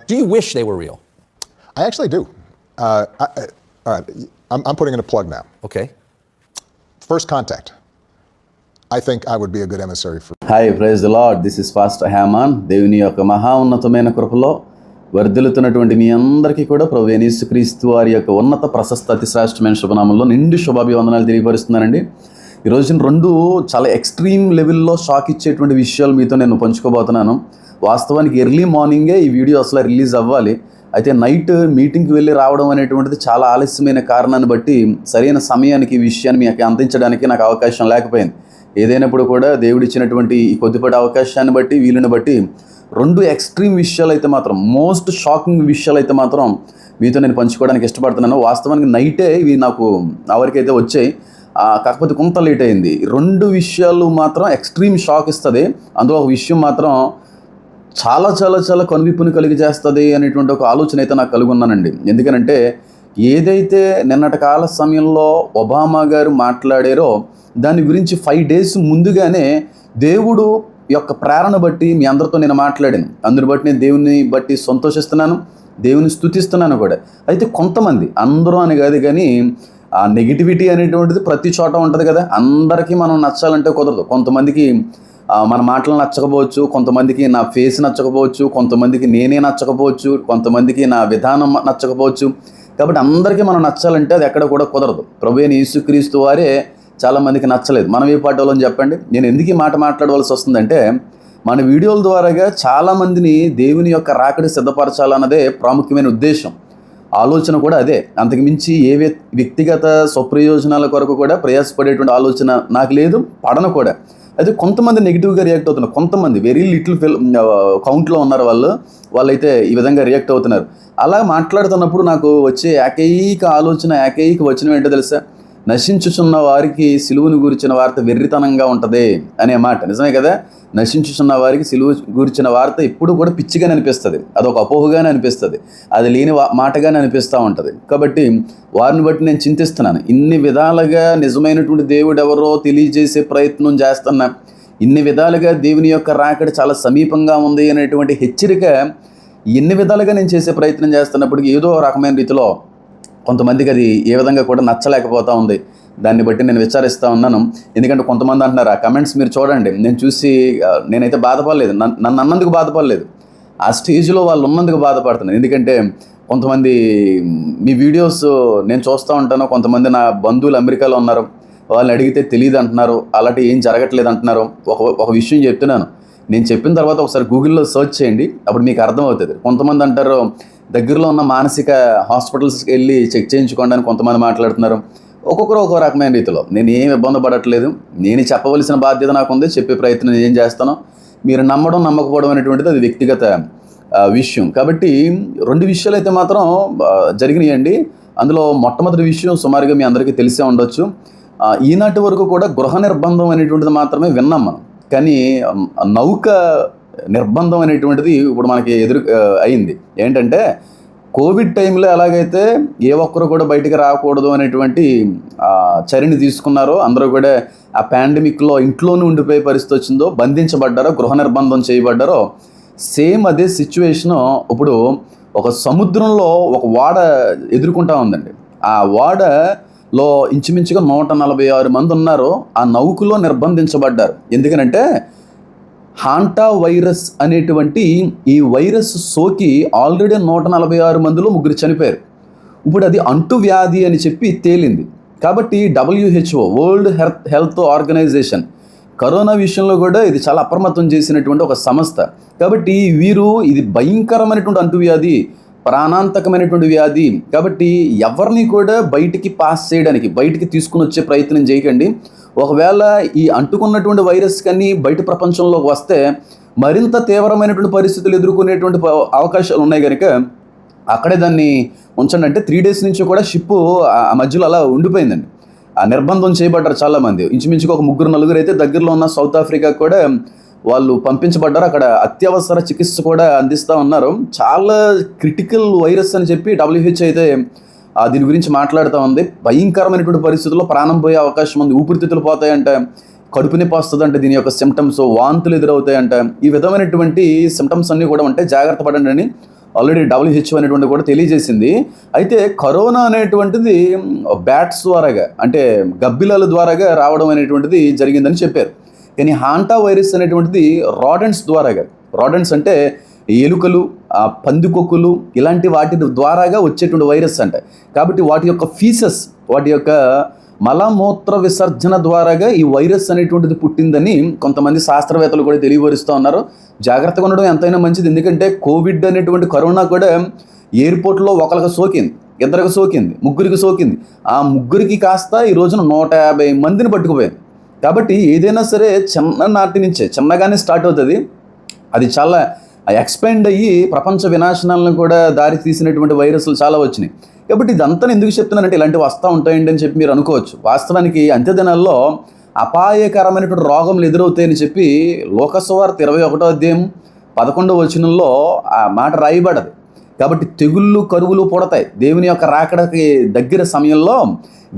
Do you wish they were real? I actually do. All right, I'm putting in a plug now. Okay. First Contact. I think I would be a good emissary for. Hi praise the Lord, this is pastor హ్యామాన్. దేవుని యొక్క మహా ఉన్నతమైన కృపలో వర్ధిల్లుతున్నటువంటి మీ అందరికీ కూడా ప్రభు యేసుక్రీస్తు వారి యొక్క ఉన్నత ప్రశస్త అతి శ్రేష్టమైన శుభనామంలో నిండు శుభాభివందనాలు తెలియపరుస్తున్నానండి. ఈ రోజున రెండు చాలా ఎక్స్ట్రీమ్ లెవెల్లో షాక్ ఇచ్చేటువంటి విషయాలు మీతో నేను పంచుకోబోతున్నాను. వాస్తవానికి ఎర్లీ మార్నింగే ఈ వీడియో అసలు రిలీజ్ అవ్వాలి. అయితే నైట్ మీటింగ్కి వెళ్ళి రావడం అనేటువంటిది చాలా ఆలస్యమైన కారణాన్ని బట్టి సరైన సమయానికి ఈ విషయాన్ని మీకు అందించడానికి నాకు అవకాశం లేకపోయింది. ఏదైనప్పుడు కూడా దేవుడిచ్చినటువంటి ఈ కొద్దిపాటి అవకాశాన్ని బట్టి వీలుని బట్టి రెండు ఎక్స్ట్రీమ్ విషయాలు అయితే మాత్రం, మోస్ట్ షాకింగ్ విషయాలు అయితే మాత్రం మీతో నేను పంచుకోవడానికి ఇష్టపడుతున్నాను. వాస్తవానికి నైటే ఇవి నాకు నా వరకు అయితే వచ్చాయి, కాకపోతే కొంత లేట్ అయింది. రెండు విషయాలు మాత్రం ఎక్స్ట్రీమ్ షాక్ ఇస్తుంది. అందులో ఒక విషయం మాత్రం చాలా చాలా చాలా కనువిప్పుని కలిగి చేస్తుంది అనేటువంటి ఒక ఆలోచన అయితే నాకు కలిగి ఉన్నానండి. ఎందుకనంటే ఏదైతే నిన్నటి కాల సమయంలో ఒబామా గారు మాట్లాడారో దాని గురించి 5 days ముందుగానే దేవుడు యొక్క ప్రేరణ బట్టి మీ అందరితో నేను మాట్లాడాను. అందుని బట్టి నేను దేవుని బట్టి సంతోషిస్తున్నాను, దేవుని స్తుతిస్తున్నాను కూడా. అయితే కొంతమంది, అందరూ అని కాదు కానీ ఆ నెగిటివిటీ అనేటువంటిది ప్రతి చోట ఉంటుంది కదా. అందరికీ మనం నచ్చాలంటే కుదరదు. కొంతమందికి మన మాటలు నచ్చకపోవచ్చు, కొంతమందికి నా ఫేస్ నచ్చకపోవచ్చు, కొంతమందికి నేనే నచ్చకపోవచ్చు, కొంతమందికి నా విధానం నచ్చకపోవచ్చు. కాబట్టి అందరికీ మనం నచ్చాలంటే అది ఎక్కడ కూడా కుదరదు. ప్రభువైన యేసుక్రీస్తు వారే చాలామందికి నచ్చలేదు. మనం ఏ పాట వాళ్ళని చెప్పండి. నేను ఎందుకు ఈ మాట మాట్లాడవలసి వస్తుందంటే, మన వీడియోల ద్వారాగా చాలామందిని దేవుని యొక్క రాకడి సిద్ధపరచాలన్నదే ప్రాముఖ్యమైన ఉద్దేశం, ఆలోచన కూడా అదే. అంతకుమించి ఏ వ్యక్తిగత స్వప్రయోజనాల కొరకు కూడా ప్రయాసపడేటువంటి ఆలోచన నాకు లేదు, పడను కూడా. అయితే కొంతమంది నెగిటివ్గా రియాక్ట్ అవుతున్నారు, కొంతమంది వెరీ లిటిల్ కౌంట్లో ఉన్నారు వాళ్ళైతే ఈ విధంగా రియాక్ట్ అవుతున్నారు. అలా మాట్లాడుతున్నప్పుడు నాకు వచ్చే ఏకైక ఆలోచన, ఏకైక వచనం ఏంటో తెలుసా? నశించుచున్న వారికి సిలువును గురించిన వార్త వెర్రితనంగా ఉంటుంది అనే మాట. నిజమే కదా? నశించుచున్న వారికి సిలువు గురించిన వార్త ఎప్పుడు కూడా పిచ్చిగానే అనిపిస్తుంది, అదొక అపోహగానే అనిపిస్తుంది, అది లేని మాటగానే అనిపిస్తూ ఉంటుంది. కాబట్టి వారిని బట్టి నేను చింతిస్తున్నాను. ఇన్ని విధాలుగా నిజమైనటువంటి దేవుడు ఎవరో తెలియజేసే ప్రయత్నం చేస్తున్నా, ఇన్ని విధాలుగా దేవుని యొక్క రాకడ చాలా సమీపంగా ఉంది అనేటువంటి హెచ్చరిక ఎన్ని విధాలుగా నేను చేసే ప్రయత్నం చేస్తున్నప్పటికీ ఏదో రకమైన రీతిలో కొంతమందికి అది ఏ విధంగా కూడా నచ్చలేకపోతూ ఉంది. దాన్ని బట్టి నేను విచారిస్తూ ఉన్నాను. ఎందుకంటే కొంతమంది అంటున్నారు, ఆ కమెంట్స్ మీరు చూడండి, నేను చూసి నేనైతే బాధపడలేదు, నన్ను అన్నందుకు బాధపడలేదు, ఆ స్టేజ్లో వాళ్ళు ఉన్నందుకు బాధపడుతున్నాను. ఎందుకంటే కొంతమంది మీ వీడియోస్ నేను చూస్తూ ఉంటాను, కొంతమంది నా బంధువులు అమెరికాలో ఉన్నారు, వాళ్ళని అడిగితే తెలియదు అంటున్నారు, అలాంటి ఏం జరగట్లేదు అంటున్నారు. ఒక విషయం చెప్తున్నాను, నేను చెప్పిన తర్వాత ఒకసారి గూగుల్లో సెర్చ్ చేయండి, అప్పుడు మీకు అర్థమవుతుంది. కొంతమంది అంటారు దగ్గరలో ఉన్న మానసిక హాస్పిటల్స్కి వెళ్ళి చెక్ చేయించుకోండి అని కొంతమంది మాట్లాడుతున్నారు. ఒక్కొక్కరు ఒక్కో రకమైన రీతిలో. నేను ఏం ఇబ్బంది పడట్లేదు, నేను చెప్పవలసిన బాధ్యత నాకు ఉంది, చెప్పే ప్రయత్నం నేను ఏం చేస్తానో. మీరు నమ్మడం నమ్మకపోవడం అనేటువంటిది అది వ్యక్తిగత విషయం. కాబట్టి రెండు విషయాలు అయితే మాత్రం జరిగినాయండి. అందులో మొట్టమొదటి విషయం సుమారుగా మీ అందరికీ తెలిసే ఉండొచ్చు. ఈనాటి వరకు కూడా గృహ నిర్బంధం అనేటువంటిది మాత్రమే విన్నాం మనం, కానీ నౌక నిర్బంధం అనేటువంటిది ఇప్పుడు మనకి అయింది. ఏంటంటే కోవిడ్ టైంలో ఎలాగైతే ఏ ఒక్కరు కూడా బయటికి రాకూడదు అనేటువంటి చర్యని తీసుకున్నారో, అందరూ కూడా ఆ పాండమిక్లో ఇంట్లోనే ఉండిపోయే పరిస్థితి వచ్చిందో, బంధించబడ్డారో, గృహ నిర్బంధం చేయబడ్డారో, సేమ్ అదే సిచ్యువేషను ఇప్పుడు ఒక సముద్రంలో ఒక ఓడ ఎదుర్కొంటా ఉందండి. ఆ ఓడలో ఇంచుమించుగా 146 మంది ఉన్నారు. ఆ నౌకలో నిర్బంధించబడ్డారు. ఎందుకనంటే హాంటా వైరస్ అనేటువంటి ఈ వైరస్ సోకి ఆల్రెడీ 146 మందిలో 3 చనిపోయారు. ఇప్పుడు అది అంటువ్యాధి అని చెప్పి తేలింది. కాబట్టి WHO, world health organization, corona విషయంలో కూడా ఇది చాలా అప్రమత్తం చేసినటువంటి ఒక సంస్థ. కాబట్టి వీరు ఇది భయంకరమైనటువంటి అంటువ్యాధి, ప్రాణాంతకమైనటువంటి వ్యాధి. కాబట్టి ఎవరిని కూడా బయటికి పాస్ చేయడానికి, బయటికి తీసుకుని వచ్చే ప్రయత్నం చేయకండి. ఒకవేళ ఈ అంటుకున్నటువంటి వైరస్ కానీ బయట ప్రపంచంలోకి వస్తే మరింత తీవ్రమైనటువంటి పరిస్థితులు ఎదుర్కొనేటువంటి అవకాశాలు ఉన్నాయి కనుక అక్కడే దాన్ని ఉంచండి. అంటే 3 days నుంచి కూడా షిప్పు ఆ మధ్యలో అలా ఉండిపోయిందండి. ఆ నిర్బంధం చేయబడ్డారు చాలామంది. ఇంచుమించుగా ఒక 3-4 అయితే దగ్గరలో ఉన్న సౌత్ ఆఫ్రికా కూడా వాళ్ళు పంపించబడ్డారు. అక్కడ అత్యవసర చికిత్స కూడా అందిస్తూ ఉన్నారు. చాలా క్రిటికల్ వైరస్ అని చెప్పి WHO అయితే దీని గురించి మాట్లాడుతూ ఉంది. భయంకరమైనటువంటి పరిస్థితుల్లో ప్రాణం పోయే అవకాశం ఉంది, ఊపిరితిత్తులు పోతాయంట, కడుపు నొప్పి వస్తుందంటే దీని యొక్క సిమ్టమ్స్, వాంతులు ఎదురవుతాయంట. ఈ విధమైనటువంటి సిమ్టమ్స్ అన్నీ కూడా ఉంటే జాగ్రత్త పడండి అని ఆల్రెడీ WHO అనేటువంటి కూడా తెలియజేసింది. అయితే కరోనా అనేటువంటిది బ్యాట్స్ ద్వారాగా, అంటే గబ్బిలాల ద్వారాగా రావడం అనేటువంటిది జరిగిందని చెప్పారు. కానీ హాంటా వైరస్ అనేటువంటిది రాడెంట్స్ ద్వారాగా, రాడెంట్స్ అంటే ఎలుకలు, పందికొక్కులు, ఇలాంటి వాటి ద్వారాగా వచ్చేటువంటి వైరస్ అంట. కాబట్టి వాటి యొక్క ఫీసెస్, వాటి యొక్క మలమూత్ర విసర్జన ద్వారాగా ఈ వైరస్ అనేటువంటిది పుట్టిందని కొంతమంది శాస్త్రవేత్తలు కూడా తెలియపరుస్తూ ఉన్నారు. జాగ్రత్తగా ఉండడం ఎంతైనా మంచిది. ఎందుకంటే కోవిడ్ అనేటువంటి కరోనా కూడా ఎయిర్పోర్ట్లో ఒకరికి సోకింది, ఇద్దరికి సోకింది, ముగ్గురికి సోకింది. ఆ ముగ్గురికి కాస్త ఈ రోజున 150 మందిని పట్టుకుపోయింది. కాబట్టి ఏదైనా సరే చిన్ననాటి నుంచే, చిన్నగానే స్టార్ట్ అవుతుంది. అది చాలా ఎక్స్పాండ్ అయ్యి ప్రపంచ వినాశనాలను కూడా దారి తీసినటువంటి వైరస్లు చాలా వచ్చినాయి. కాబట్టి ఇదంతా ఎందుకు చెప్తున్నానంటే ఇలాంటివి వస్తూ ఉంటాయండి అని చెప్పి మీరు అనుకోవచ్చు. వాస్తవానికి అంత్యదినాల్లో అపాయకరమైనటువంటి రోగములు ఎదురవుతాయని చెప్పి లోకసువార్త 21వ అధ్యాయం 11వ వచనంలో ఆ మాట రాయబడదు. కాబట్టి తెగుళ్ళు, కరువులు పుడతాయి. దేవుని యొక్క రాకడకి దగ్గర సమయంలో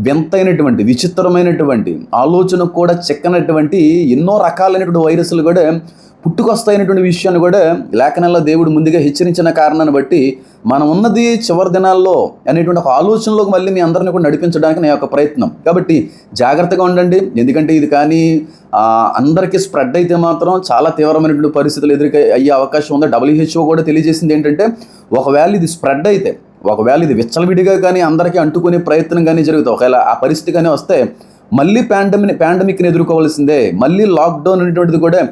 వింతైనటువంటి, విచిత్రమైనటువంటి, ఆలోచనకు కూడా చెక్కనటువంటి ఎన్నో రకాలైనటువంటి వైరస్లు కూడా పుట్టుకొస్తాయనేటువంటి విషయాన్ని కూడా లేఖనాల్లో దేవుడు ముందుగా హెచ్చరించిన కారణాన్ని బట్టి మనం ఉన్నది చివరి దినాల్లో అనేటువంటి ఒక ఆలోచనలోకి మళ్ళీ మీ అందరినీ కూడా నడిపించడానికి నా యొక్క ప్రయత్నం. కాబట్టి జాగ్రత్తగా ఉండండి. ఎందుకంటే ఇది కానీ అందరికీ స్ప్రెడ్ అయితే మాత్రం చాలా తీవ్రమైనటువంటి పరిస్థితులు అయ్యే అవకాశం ఉంది. WHO కూడా తెలియజేసింది ఏంటంటే ఒకవేళ ఇది స్ప్రెడ్ అయితే, ఒకవేళ ఇది విచ్చలవిడిగా కానీ అందరికీ అంటుకునే ప్రయత్నం కానీ జరుగుతుంది, ఒకవేళ ఆ పరిస్థితి కానీ వస్తే మళ్ళీ పాండమిక్ని ఎదుర్కోవాల్సిందే. మళ్ళీ లాక్డౌన్ అనేటువంటిది కూడా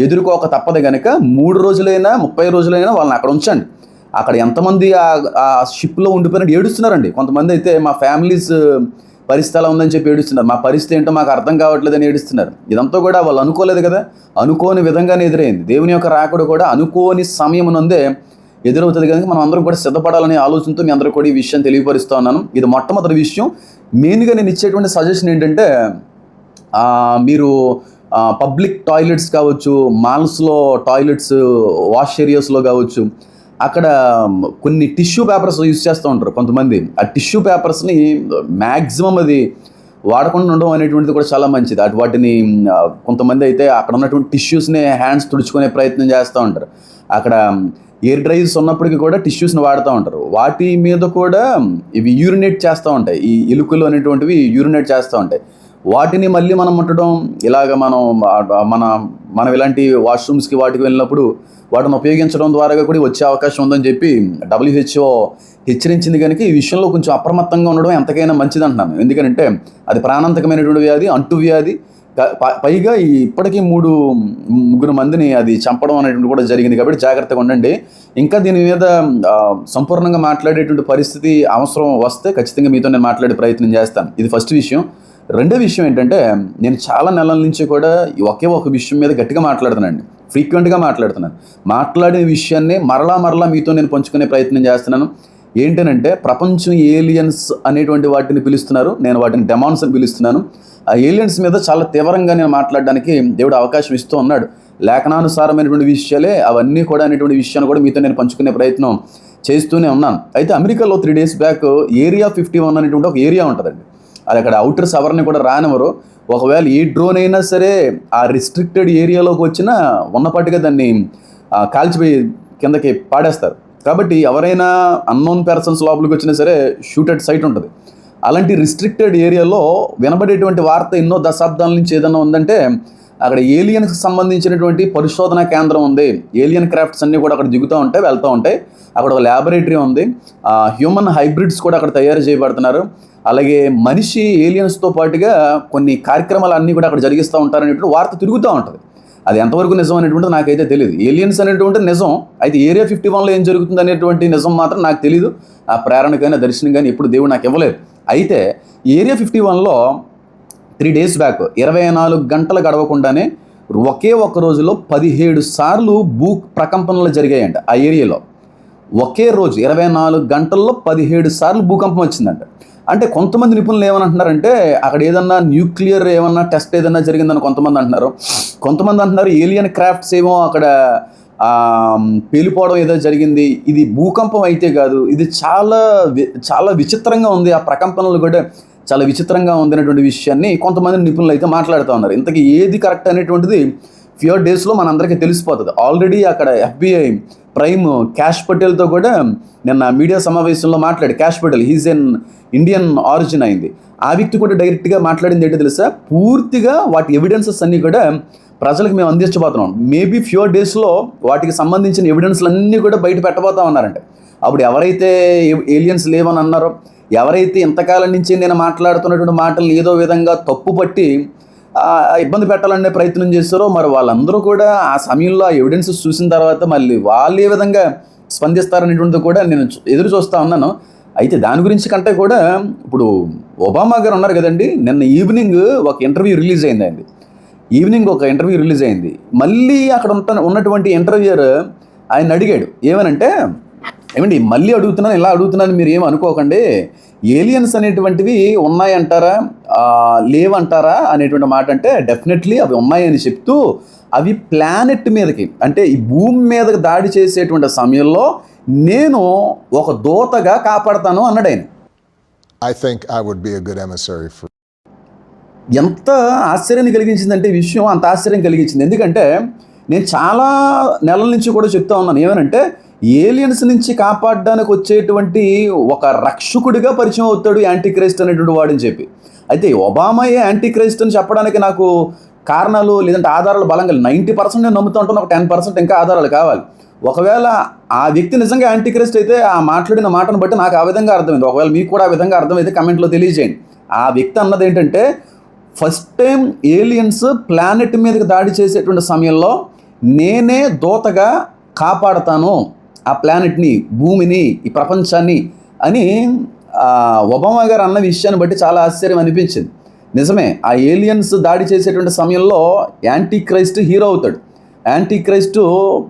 ఎదుర్కోక తప్పదు. కనుక 3 రోజులైనా 30 రోజులైనా వాళ్ళని అక్కడ ఉంచండి. అక్కడ ఎంతమంది ఆ షిప్లో ఉండిపోయినట్టు ఏడుస్తున్నారండి. కొంతమంది అయితే మా ఫ్యామిలీస్ పరిస్థితి అలా ఉందని చెప్పి ఏడుస్తున్నారు. మా పరిస్థితి ఏంటో మాకు అర్థం కావట్లేదని ఏడుస్తున్నారు. ఇదంతా కూడా వాళ్ళు అనుకోలేదు కదా, అనుకోని విధంగానే ఎదురైంది. దేవుని యొక్క రాకడ కూడా అనుకోని సమయం నందే ఎదురవుతుంది. కనుక మనం అందరం కూడా సిద్ధపడాలనే ఆలోచనతో మీ అందరూ కూడా ఈ విషయం తెలియపరుస్తూ ఉన్నాను. ఇది మొట్టమొదటి విషయం. మెయిన్గా నేను ఇచ్చేటువంటి సజెషన్ ఏంటంటే మీరు పబ్లిక్ టాయిలెట్స్ కావచ్చు, మాల్స్లో టాయిలెట్స్, వాష్ ఏరియాస్లో కావచ్చు, అక్కడ కొన్ని టిష్యూ పేపర్స్ యూజ్ చేస్తూ ఉంటారు కొంతమంది. ఆ టిష్యూ పేపర్స్ని మ్యాక్సిమం అది వాడకుండా ఉండడం అనేటువంటిది కూడా చాలా మంచిది. వాటిని కొంతమంది అయితే అక్కడ ఉన్నటువంటి టిష్యూస్ని హ్యాండ్స్ తుడుచుకునే ప్రయత్నం చేస్తూ ఉంటారు. అక్కడ ఎయిర్ డ్రైవ్స్ ఉన్నప్పటికీ కూడా టిష్యూస్ని వాడుతూ ఉంటారు. వాటి మీద కూడా ఇవి యూరినేట్ చేస్తూ ఉంటాయి. ఈ ఎలుకలు అనేటువంటివి యూరినేట్ చేస్తూ ఉంటాయి. వాటిని మళ్ళీ మనం ముట్టడం, ఇలాగ మనం ఇలాంటి వాష్రూమ్స్కి వాటికి వెళ్ళినప్పుడు వాటిని ఉపయోగించడం ద్వారా కూడా వచ్చే అవకాశం ఉందని చెప్పి WHO హెచ్చరించింది. కనుక ఈ విషయంలో కొంచెం అప్రమత్తంగా ఉండడం ఎంతకైనా మంచిది అంటున్నాను. ఎందుకంటే అది ప్రాణాంతకమైనటువంటి వ్యాధి, అంటువ్యాధి. పైగా ఇప్పటికీ 3 మందిని అది చంపడం అనేటువంటి కూడా జరిగింది. కాబట్టి జాగ్రత్తగా ఉండండి. ఇంకా దీని మీద సంపూర్ణంగా మాట్లాడేటువంటి పరిస్థితి అవసరం వస్తే ఖచ్చితంగా మీతో నేను మాట్లాడే ప్రయత్నం చేస్తాను. ఇది ఫస్ట్ విషయం. రెండో విషయం ఏంటంటే నేను చాలా నెలల నుంచి కూడా ఒకే ఒక విషయం మీద గట్టిగా మాట్లాడుతున్నానండి, ఫ్రీక్వెంట్గా మాట్లాడుతున్నాను. మాట్లాడిన విషయాన్ని మరలా మీతో నేను పంచుకునే ప్రయత్నం చేస్తున్నాను. ఏంటంటే ప్రపంచం ఏలియన్స్ అనేటువంటి వాటిని పిలుస్తున్నారు, నేను వాటిని డెమాన్స్ అని పిలుస్తున్నాను. ఆ ఏలియన్స్ మీద చాలా తీవ్రంగా నేను మాట్లాడడానికి దేవుడు అవకాశం ఇస్తూ ఉన్నాడు. లేఖనానుసారమైనటువంటి విషయాలే అవన్నీ కూడా అనేటువంటి విషయాన్ని కూడా మీతో నేను పంచుకునే ప్రయత్నం చేస్తూనే ఉన్నాను. అయితే అమెరికాలో 3 days బ్యాక్ ఏరియా 51 అనేటువంటి ఒక ఏరియా ఉంటుందండి. అది అక్కడ అవుటర్స్ ఎవరిని కూడా రానివ్వరు. ఒకవేళ ఏ డ్రోన్ అయినా సరే ఆ రిస్ట్రిక్టెడ్ ఏరియాలోకి వచ్చినా ఉన్నపాటిగా దాన్ని కాల్చిపోయి కిందకి పాడేస్తారు. కాబట్టి ఎవరైనా అన్నోన్ పర్సన్స్ లోపలికి వచ్చినా సరే షూట్ అట్ సైట్ ఉంటుంది. అలాంటి రిస్ట్రిక్టెడ్ ఏరియాలో వినబడేటువంటి వార్త ఎన్నో దశాబ్దాల నుంచి ఏదైనా ఉందంటే అక్కడ ఏలియన్స్కి సంబంధించినటువంటి పరిశోధనా కేంద్రం ఉంది. ఏలియన్ క్రాఫ్ట్స్ అన్నీ కూడా అక్కడ దిగుతూ ఉంటాయి, వెళ్తూ ఉంటాయి. అక్కడ ఒక ల్యాబొరేటరీ ఉంది. హ్యూమన్ హైబ్రిడ్స్ కూడా అక్కడ తయారు చేయబడుతున్నారు. అలాగే మనిషి ఏలియన్స్తో పాటుగా కొన్ని కార్యక్రమాలు అన్నీ కూడా అక్కడ జరిగిస్తూ ఉంటారనేటువంటి వార్త తిరుగుతూ ఉంటుంది. అది ఎంతవరకు నిజం అనేటువంటిది నాకైతే తెలియదు. ఏలియన్స్ అనేటువంటిది నిజం, అయితే ఏరియా 51లో ఏం జరుగుతుంది అనేటువంటి నిజం మాత్రం నాకు తెలియదు. ఆ ప్రేరణ కానీ దర్శనం కానీ ఎప్పుడు దేవుడు నాకు ఇవ్వలేదు. అయితే ఏరియా 51లో 3 days బ్యాక్ 24 గంటలు గడవకుండానే ఒకే ఒక్క రోజులో 17 సార్లు భూ ప్రకంపనలు జరిగాయంట ఆ ఏరియాలో. ఒకే రోజు 24 గంటల్లో 17 సార్లు భూకంపం వచ్చిందంట. అంటే కొంతమంది నిపుణులు ఏమనంటున్నారంటే అక్కడ ఏదన్నా న్యూక్లియర్ ఏమన్నా టెస్ట్ ఏదన్నా జరిగిందని కొంతమంది అంటున్నారు. కొంతమంది అంటున్నారు ఏలియన్ క్రాఫ్ట్స్ ఏమో అక్కడ పేలిపోవడం ఏదో జరిగింది. ఇది భూకంపం అయితే కాదు, ఇది చాలా చాలా విచిత్రంగా ఉంది. ఆ ప్రకంపనలు కూడా చాలా విచిత్రంగా ఉంది అనేటువంటి విషయాన్ని కొంతమంది నిపుణులు అయితే మాట్లాడుతూ ఉన్నారు. ఇంతకీ ఏది కరెక్ట్ అనేటువంటిది ఫ్యూ డేస్లో మనందరికీ తెలిసిపోతుంది. ఆల్రెడీ అక్కడ FBI ప్రైమ్ క్యాష్ పటేల్తో కూడా నిన్న మీడియా సమావేశంలో మాట్లాడి, క్యాష్ పటేల్ హీజ్ ఎన్ ఇండియన్ ఆరిజిన్ అయింది, ఆ వ్యక్తి కూడా డైరెక్ట్గా మాట్లాడింది ఏంటో తెలుసా, పూర్తిగా వాటి ఎవిడెన్సెస్ అన్నీ కూడా ప్రజలకు మేము అందించబోతున్నాం. మేబీ ఫ్యూ డేస్లో వాటికి సంబంధించిన ఎవిడెన్స్లు అన్నీ కూడా బయట పెట్టబోతా ఉన్నారంట. అప్పుడు ఎవరైతే ఏలియన్స్ లేవని అన్నారో, ఎవరైతే ఇంతకాలం నుంచి నేను మాట్లాడుతున్నటువంటి మాటలు ఏదో విధంగా తప్పుపట్టి ఇబ్బంది పెట్టాలనే ప్రయత్నం చేస్తారో, మరి వాళ్ళందరూ కూడా ఆ సమయంలో ఆ ఎవిడెన్సెస్ చూసిన తర్వాత మళ్ళీ వాళ్ళు ఏ విధంగా స్పందిస్తారనేటువంటిది కూడా నేను ఎదురు చూస్తూ ఉన్నాను. అయితే దాని గురించి కంటే కూడా ఇప్పుడు ఒబామా గారు ఉన్నారు కదండి, నిన్న ఈవినింగ్ ఒక ఇంటర్వ్యూ రిలీజ్ అయింది. మళ్ళీ అక్కడ ఉన్నటువంటి ఇంటర్వ్యూయర్ ఆయన అడిగాడు ఏమనంటే, ఏమండి మళ్ళీ అడుగుతున్నాను, ఇలా అడుగుతున్నాను, మీరు ఏమి అనుకోకండి, ఏలియన్స్ అనేటువంటివి ఉన్నాయంటారా లేవంటారా అనేటువంటి మాట అంటే, డెఫినెట్లీ అవి ఉన్నాయని చెప్తూ అవి ప్లానెట్ మీదకి అంటే ఈ భూమి మీదకి దాడి చేసేటువంటి సమయంలో నేను ఒక దూతగా కాపాడతాను అన్నాడు ఆయన. I think I would be a good emissary for. ఎంత ఆశ్చర్యాన్ని కలిగించిందంటే ఈ విషయం, అంత ఆశ్చర్యం కలిగించింది. ఎందుకంటే నేను చాలా నెలల నుంచి కూడా చెప్తా ఉన్నాను ఏమనంటే, ఏలియన్స్ నుంచి కాపాడడానికి వచ్చేటువంటి ఒక రక్షకుడిగా పరిచయం అవుతాడు యాంటీ క్రైస్ట్ అనేటువంటి వాడని చెప్పి. అయితే ఒబామాయే యాంటీ క్రైస్ట్ అని చెప్పడానికి నాకు కారణాలు లేదంటే ఆధారాలు బలంగా 90% నేను నమ్ముతూ ఉంటాను, ఒక 10% ఇంకా ఆధారాలు కావాలి. ఒకవేళ ఆ వ్యక్తి నిజంగా యాంటీ క్రైస్ట్ అయితే ఆ మాట్లాడిన మాటను బట్టి నాకు ఆ విధంగా అర్థమైంది. ఒకవేళ మీకు కూడా ఆ విధంగా అర్థమైతే కమెంట్లో తెలియజేయండి. ఆ వ్యక్తి అన్నది ఏంటంటే, ఫస్ట్ టైం ఏలియన్స్ ప్లానెట్ మీదకి దాడి చేసేటువంటి సమయంలో నేనే దూతగా కాపాడతాను ఆ ప్లానెట్ని, భూమిని, ఈ ప్రపంచాన్ని అని ఒబామా గారు అన్న విషయాన్ని బట్టి చాలా ఆశ్చర్యం అనిపించింది. నిజమే, ఆ ఏలియన్స్ దాడి చేసేటువంటి సమయంలో యాంటీ క్రైస్ట్ హీరో అవుతాడు. యాంటీ క్రైస్టు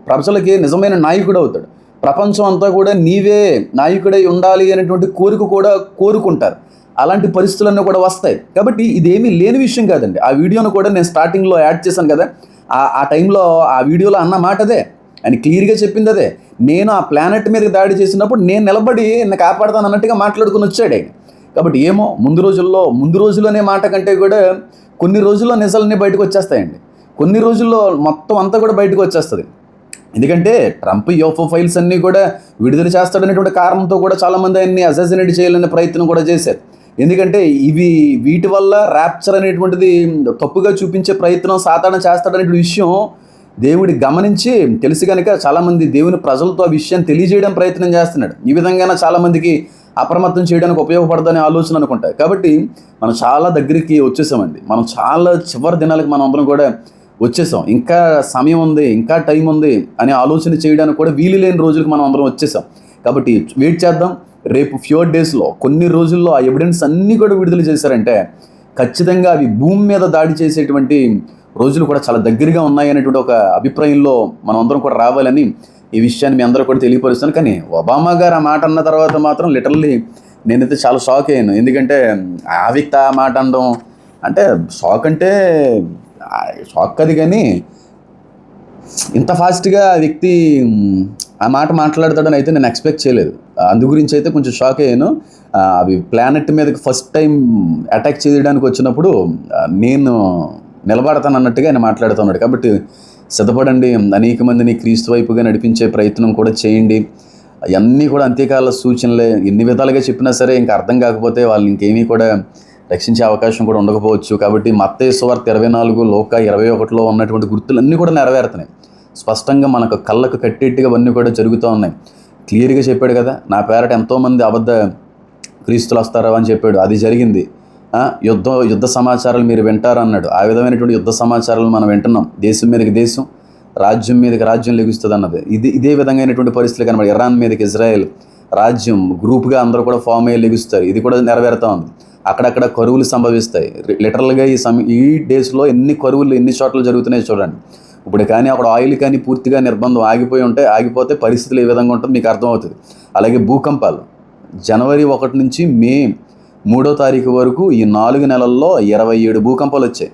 ప్రజలకి నిజమైన నాయకుడు అవుతాడు. ప్రపంచం అంతా కూడా నీవే నాయకుడై ఉండాలి అనేటువంటి కోరిక కూడా కోరుకుంటారు. అలాంటి పరిస్థితులన్నీ కూడా వస్తాయి. కాబట్టి ఇదేమీ లేని విషయం కాదండి. ఆ వీడియోను కూడా నేను స్టార్టింగ్లో యాడ్ చేశాను కదా, ఆ టైంలో ఆ వీడియోలో అన్న మాట అదే, ఆయన క్లియర్గా చెప్పింది అదే. నేను ఆ ప్లానెట్ మీదకి దాడి చేసినప్పుడు నేను నిలబడి నేను కాపాడుతాను అన్నట్టుగా మాట్లాడుకుని వచ్చాడు ఆయన. కాబట్టి ఏమో ముందు రోజుల్లోనే మాట కంటే కూడా కొన్ని రోజుల్లో నిజాలన్నీ బయటకు వచ్చేస్తాయండి. కొన్ని రోజుల్లో మొత్తం అంతా కూడా బయటకు వచ్చేస్తుంది. ఎందుకంటే ట్రంప్ యూఎఫ్ఓ ఫైల్స్ అన్నీ కూడా విడుదల చేస్తాడనేటువంటి కారణంతో కూడా చాలామంది ఆయన్ని అసాసినేట్ చేయాలనే ప్రయత్నం కూడా చేశారు. ఎందుకంటే వీటి వల్ల ర్యాప్చర్ అనేటువంటిది తప్పుగా చూపించే ప్రయత్నం సాధారణ చేస్తాడనే విషయం దేవుడి గమనించి తెలిసి కనుక చాలామంది దేవుని ప్రజలతో ఆ విషయాన్ని తెలియజేయడం ప్రయత్నం చేస్తున్నాడు. ఈ విధంగా చాలామందికి అప్రమత్తం చేయడానికి ఉపయోగపడదనే ఆలోచన అనుకుంటాయి. కాబట్టి మనం చాలా దగ్గరికి వచ్చేసామండి. మనం చాలా చివరి దినాలకు మనం అందరం కూడా వచ్చేసాం. ఇంకా సమయం ఉంది, ఇంకా టైం ఉంది అనే ఆలోచన చేయడానికి కూడా వీలు లేని రోజులకు మనం అందరం వచ్చేసాం. కాబట్టి వెయిట్ చేద్దాం. రేపు ఫ్యూ డేస్లో కొన్ని రోజుల్లో ఆ ఎవిడెన్స్ అన్నీ కూడా విడుదల చేశారంటే ఖచ్చితంగా అవి భూమి మీద దాడి చేసేటువంటి రోజులు కూడా చాలా దగ్గరగా ఉన్నాయి అనేటువంటి ఒక అభిప్రాయంలో మనం అందరం కూడా రావాలని ఈ విషయాన్ని మీ అందరూ కూడా తెలియపరుస్తాను. కానీ ఒబామా గారు ఆ మాట అన్న తర్వాత మాత్రం లిటరల్లీ నేనైతే చాలా షాక్ అయ్యాను. ఎందుకంటే ఆ వ్యక్తి ఆ మాట అనడం అంటే షాక్ అది, కానీ ఇంత ఫాస్ట్గా ఆ వ్యక్తి ఆ మాట మాట్లాడతాడని అయితే నేను ఎక్స్పెక్ట్ చేయలేదు. అందు గురించి అయితే కొంచెం షాక్ అయ్యాను. అవి ప్లానెట్ మీదకి ఫస్ట్ టైం అటాక్ చేయడానికి వచ్చినప్పుడు నేను నిలబడతాను అన్నట్టుగా ఆయన మాట్లాడుతున్నాడు. కాబట్టి సిద్ధపడండి, అనేక మందిని క్రీస్తు వైపుగా నడిపించే ప్రయత్నం కూడా చేయండి. అవన్నీ కూడా అంత్యకాల సూచనలే. ఎన్ని విధాలుగా చెప్పినా సరే ఇంకా అర్థం కాకపోతే వాళ్ళు ఇంకేమీ కూడా రక్షించే అవకాశం కూడా ఉండకపోవచ్చు. కాబట్టి మత్తయి సువార్త 24, లోక 21లో ఉన్నటువంటి గుర్తులన్నీ కూడా నెరవేరుతున్నాయి. స్పష్టంగా మనకు కళ్ళకు కట్టేట్టుగా అవన్నీ కూడా జరుగుతూ ఉన్నాయి. క్లియర్గా చెప్పాడు కదా, నా పేరట ఎంతోమంది అబద్ధ క్రీస్తులు వస్తారా అని చెప్పాడు. అది జరిగింది. యుద్ధ సమాచారాలు మీరు వింటారు అన్నాడు. ఆ విధమైనటువంటి యుద్ధ సమాచారాలు మనం వింటున్నాం. దేశం మీదకి దేశం, రాజ్యం మీదకి రాజ్యం లెగుస్తుంది అన్నది ఇదే విధంగా అయినటువంటి పరిస్థితులు కనబడి ఇరాన్ మీదకి ఇజ్రాయెల్ రాజ్యం గ్రూప్గా అందరూ కూడా ఫామ్ అయ్యి లెగుస్తారు. ఇది కూడా నెరవేరుతూ ఉంది. అక్కడక్కడ కరువులు సంభవిస్తాయి. లిటరల్గా ఈ డేస్లో ఎన్ని కరువులు ఎన్ని చోట్ల జరుగుతున్నాయి చూడండి. ఇప్పుడు కానీ అక్కడ ఆయిల్ కానీ పూర్తిగా నిర్బంధం ఆగిపోతే పరిస్థితులు ఏ విధంగా ఉంటుందో మీకు అర్థమవుతుంది. అలాగే భూకంపాలు జనవరి 1 నుంచి మే 3వ తారీఖు వరకు ఈ 4 నెలల్లో 27 భూకంపాలు వచ్చాయి.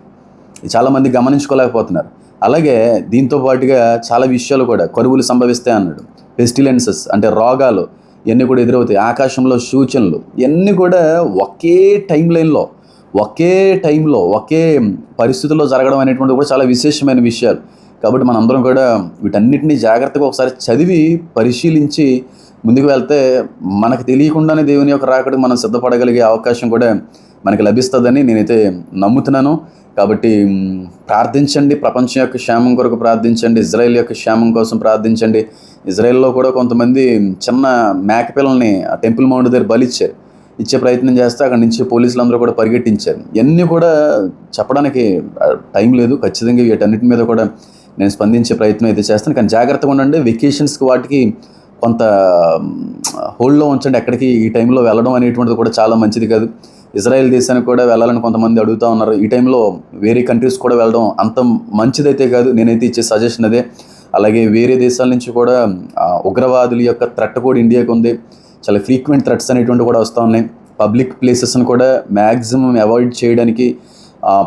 చాలామంది గమనించుకోలేకపోతున్నారు. అలాగే దీంతో పాటుగా చాలా విషయాలు కూడా కరువులు సంభవిస్తాయి అన్నాడు. పెస్టిలెన్సెస్ అంటే రోగాలు ఇవన్నీ కూడా ఎదురవుతాయి. ఆకాశంలో సూచనలు ఇవన్నీ కూడా ఒకే టైంలో ఒకే పరిస్థితుల్లో జరగడం అనేటువంటి కూడా చాలా విశేషమైన విషయాలు. కాబట్టి మనందరం కూడా వీటన్నిటిని జాగ్రత్తగా ఒకసారి చదివి పరిశీలించి ముందుకు వెళ్తే మనకు తెలియకుండానే దేవుని యొక్క రాకడికి మనం సిద్ధపడగలిగే అవకాశం కూడా మనకి లభిస్తుందని నేనైతే నమ్ముతున్నాను. కాబట్టి ప్రార్థించండి, ప్రపంచం యొక్క క్షేమం కొరకు ప్రార్థించండి, ఇజ్రాయెల్ యొక్క క్షేమం కోసం ప్రార్థించండి. ఇజ్రాయెల్లో కూడా కొంతమంది చిన్న మేకపిల్లల్ని ఆ టెంపుల్ మౌంట్ దగ్గర బలిచ్చారు. ఇచ్చే ప్రయత్నం చేస్తే అక్కడి నుంచి పోలీసులు అందరూ కూడా పరిగెట్టించారు. ఇవన్నీ కూడా చెప్పడానికి టైం లేదు. ఖచ్చితంగా వీటన్నిటి మీద కూడా నేను స్పందించే ప్రయత్నం అయితే చేస్తాను. కానీ జాగ్రత్తగా ఉండండి. వెకేషన్స్కి వాటికి కొంత హోల్డ్లో ఉంచండి. ఎక్కడికి ఈ టైంలో వెళ్ళడం అనేటువంటిది కూడా చాలా మంచిది కాదు. ఇజ్రాయెల్ దేశానికి కూడా వెళ్ళాలని కొంతమంది అడుగుతూ ఉన్నారు. ఈ టైంలో వేరే కంట్రీస్ కూడా వెళ్ళడం అంత మంచిదైతే కాదు. నేనైతే ఇచ్చే సజెషన్ అదే. అలాగే వేరే దేశాల నుంచి కూడా ఉగ్రవాదుల యొక్క థ్రెట్ కూడా ఇండియాకి ఉంది. చాలా ఫ్రీక్వెంట్ థ్రెట్స్ అనేటువంటి కూడా వస్తూ ఉన్నాయి. పబ్లిక్ ప్లేసెస్ని కూడా మ్యాక్సిమం అవాయిడ్ చేయడానికి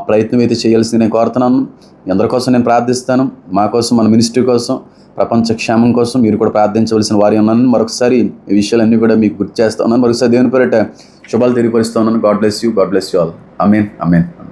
ప్రయత్నం అయితే చేయాల్సింది నేను కోరుతున్నాను. అందరి కోసం నేను ప్రార్థిస్తాను. మా కోసం, మన మినిస్ట్రీ కోసం, ప్రపంచ క్షేమం కోసం మీరు కూడా ప్రార్థించవలసిన వారి ఉన్నాను. మరొకసారి ఈ విషయాలన్నీ కూడా మీకు గుర్తు చేస్తూ ఉన్నాను. మరొకసారి దేవుని పేరిట శుభాలు తెలియపరుస్తూ ఉన్నాను. God bless you all. Amen.